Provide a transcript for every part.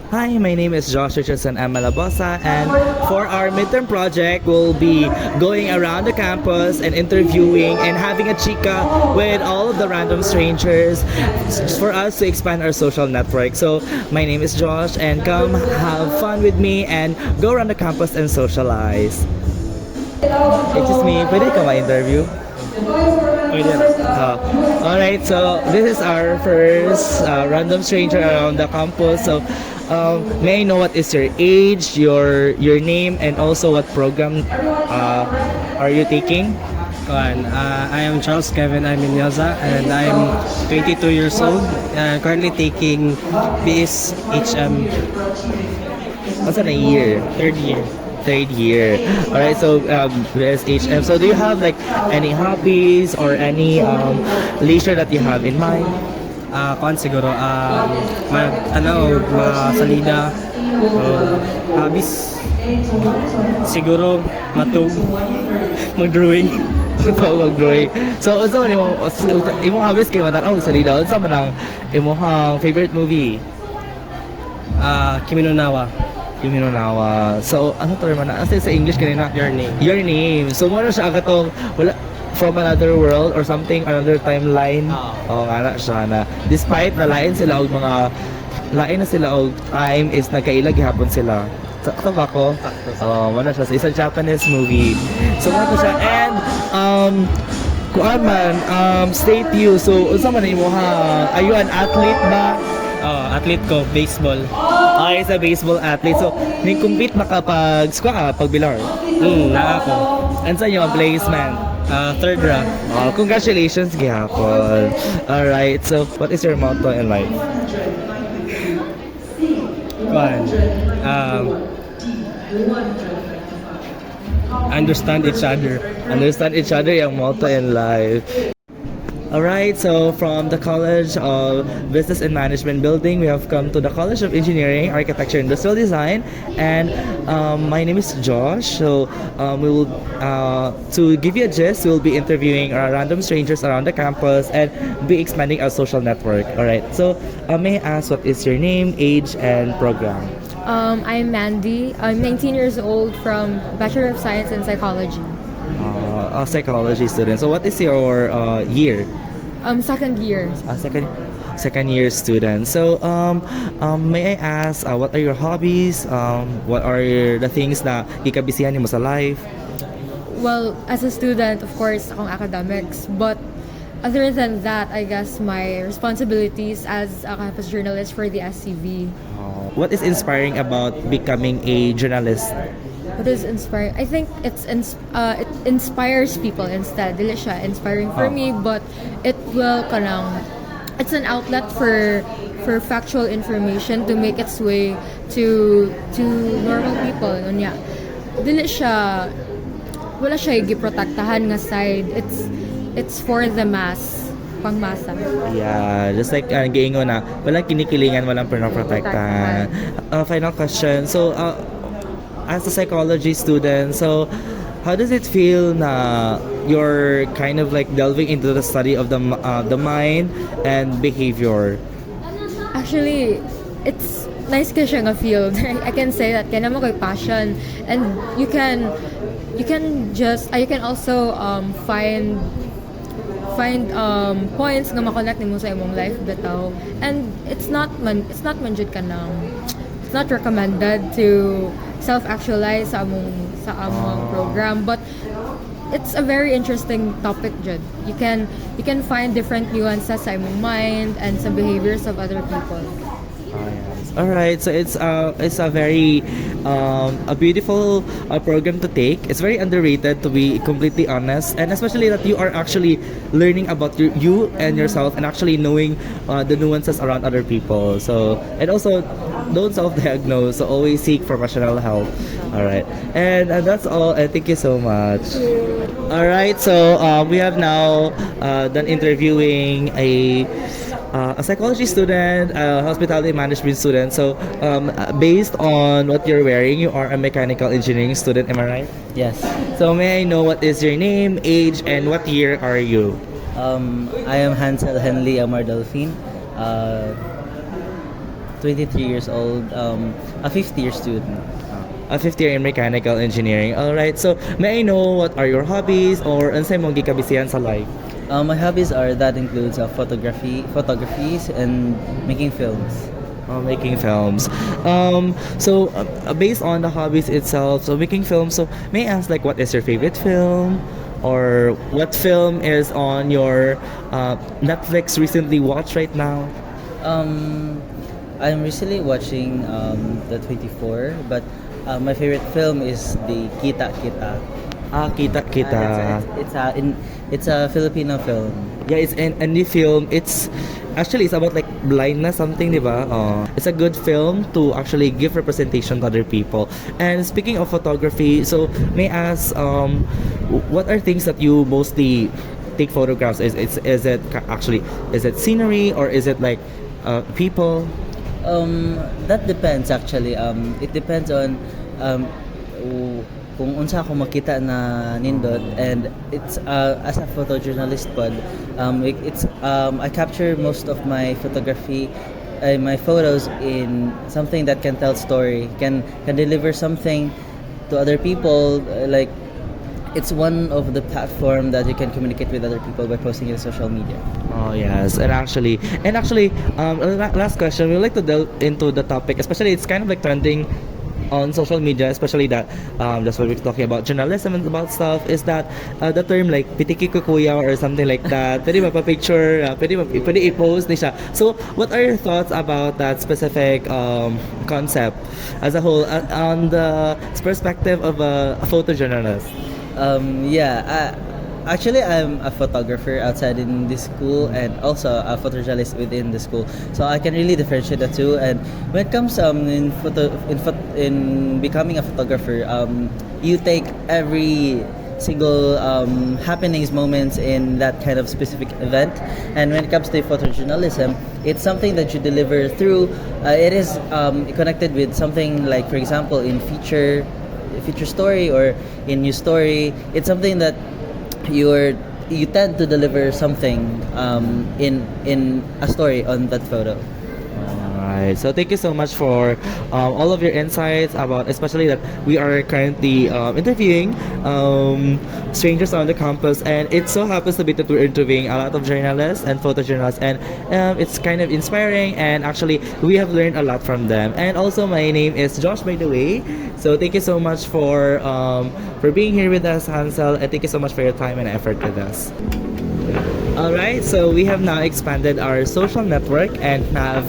Hi, my name is Josh Richardson M. Malabosa, and for our midterm project, we'll be going around the campus and interviewing and having a chica with all of the random strangers for us to expand our social network. So, my name is Josh, and come have fun with me and go around the campus and socialize. Excuse me, pwede ka ma-interview? Pwede na. Alright, so this is our first random stranger around the campus. So, may I know what is your age, your name, and also what program are you taking? I am Charles Kevin Aminyoza and I'm 22 years old and currently taking BSHM What's in a year? third year. Third year. Alright, so SHM. So, do you have like any hobbies or any leisure that you have in mind? Siguro, masalida, hobbies, siguro, mag-drawing. Mag-drawing. So, unsa man imong hobbies kay matanaw sa lida? Unsa man ang imong favorite movie? Kimi no Nawa, Yumi no Nawa. So, ano to man? Asa sa English kanina? Your Name. Your name. So, mo na siya katong wala from another world or something, another timeline. Oo nga na siya na despite na lain sila og mga lain na sila og time is nagkailag gihapon sila. Sakto ba ko? Oh, wala siya. It's a Japanese movie. So, mo siya. And, kuan man, state you. So, unsa man imo ha? Are you an athlete ba? Athlete ko, baseball. Okay, sa baseball athlete. So, ni-compete na kapag squad, pag bilar. Na ako. And sa inyo, ang placement? Third round. Oh, congratulations, gihapon. Alright, so what is your motto in life? Understand each other. Understand each other yung motto in life. Alright, so from the College of Business and Management Building, we have come to the College of Engineering, Architecture, and Industrial Design, and my name is Josh. So we will, to give you a gist, we will be interviewing random strangers around the campus and be expanding our social network. Alright, so may I ask what is your name, age, and program? I'm Mandy. I'm 19 years old from Bachelor of Science in Psychology. A psychology student. So what is your year? Second year. Second year student. So may I ask what are your hobbies? What are the things na ikabisihan mo sa life? Well, as a student, of course, akong academics. But other than that, I guess my responsibilities as a campus journalist for the SCV. What is inspiring about becoming a journalist? What is inspiring? I think it inspires people instead. Dili siya inspiring for me, but it will it's an outlet for factual information to make its way to normal people. Unya, dili siya wala siya giprotektahan nga side. It's for the mass, pangmasa. Yeah, just like giingon na walang kinikilingan, walang pinoprotektahan. Final question. So as a psychology student, so how does it feel na you're kind of like delving into the study of the mind and behavior? Actually, it's nice ka siya nga field. I can say that kaya mo kay passion, and you can also find points nga makonect nimo sa imong life bitaw, and it's not man jud ka nang it's not recommended to self-actualize sa among program, but it's a very interesting topic jud. You can find different nuances sa imong mind and sa behaviors of other people. All right, so it's a very a beautiful program to take. It's very underrated, to be completely honest, and especially that you are actually learning about you and yourself and actually knowing the nuances around other people. So, and also don't self-diagnose. So always seek professional help. All right, and that's all. And thank you so much. All right, so we have now done interviewing a psychology student, a hospitality management student. So, based on what you're wearing, you are a mechanical engineering student, am I right? Yes. So, may I know what is your name, age, and what year are you? I am Hansel Henley Amar Delphine. 23 years old, a fifth year student. A fifth year in mechanical engineering. All right. So may I know what are your hobbies or unsay mong gikabisihan sa life? My hobbies are that includes photographies, and making films. Making films. So based on the hobbies itself, so making films. So may I ask, like, what is your favorite film, or what film is on your Netflix recently watched right now? I'm recently watching the 24, but my favorite film is the Kita Kita. Kita Kita. It's a Filipino film. Yeah, it's an indie film. It's about like blindness, something, diba? It's a good film to actually give representation to other people. And speaking of photography, so may I ask, what are things that you mostly take photographs? Is it scenery, or is it like people? That depends actually. It depends on kung unsa ako makita na nindot, and it's as a photojournalist pod, I capture most of my photography, my photos in something that can tell story, can deliver something to other people, like it's one of the platform that you can communicate with other people by posting it on social media. Oh yes, and actually, last question. We would like to delve into the topic, especially it's kind of like trending on social media, especially that that's what we're talking about journalism and about stuff. Is that the term like pitiki kuya or something like that? Pwede ba pa picture? Pwede i-post ni siya. So, what are your thoughts about that specific concept as a whole, on the perspective of a photojournalist? Actually, I'm a photographer outside in this school, and also a photojournalist within the school. So I can really differentiate the two. And when it comes in becoming a photographer, you take every single happenings, moments in that kind of specific event. And when it comes to photojournalism, it's something that you deliver through. It is connected with something like, for example, in feature story or in news story. It's something that you tend to deliver something in a story on that photo. Alright, so thank you so much for all of your insights about, especially that we are currently interviewing strangers on the campus, and it so happens to be that we're interviewing a lot of journalists and photojournalists, and it's kind of inspiring, and actually we have learned a lot from them. And also, my name is Josh, by the way, so thank you so much for being here with us, Hansel, and thank you so much for your time and effort with us. Alright, so we have now expanded our social network and have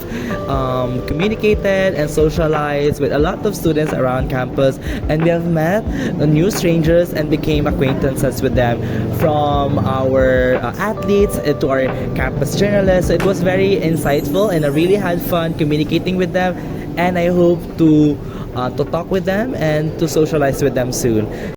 communicated and socialized with a lot of students around campus, and we have met new strangers and became acquaintances with them, from our athletes to our campus journalists. So it was very insightful, and I really had fun communicating with them, and I hope to talk with them and to socialize with them soon.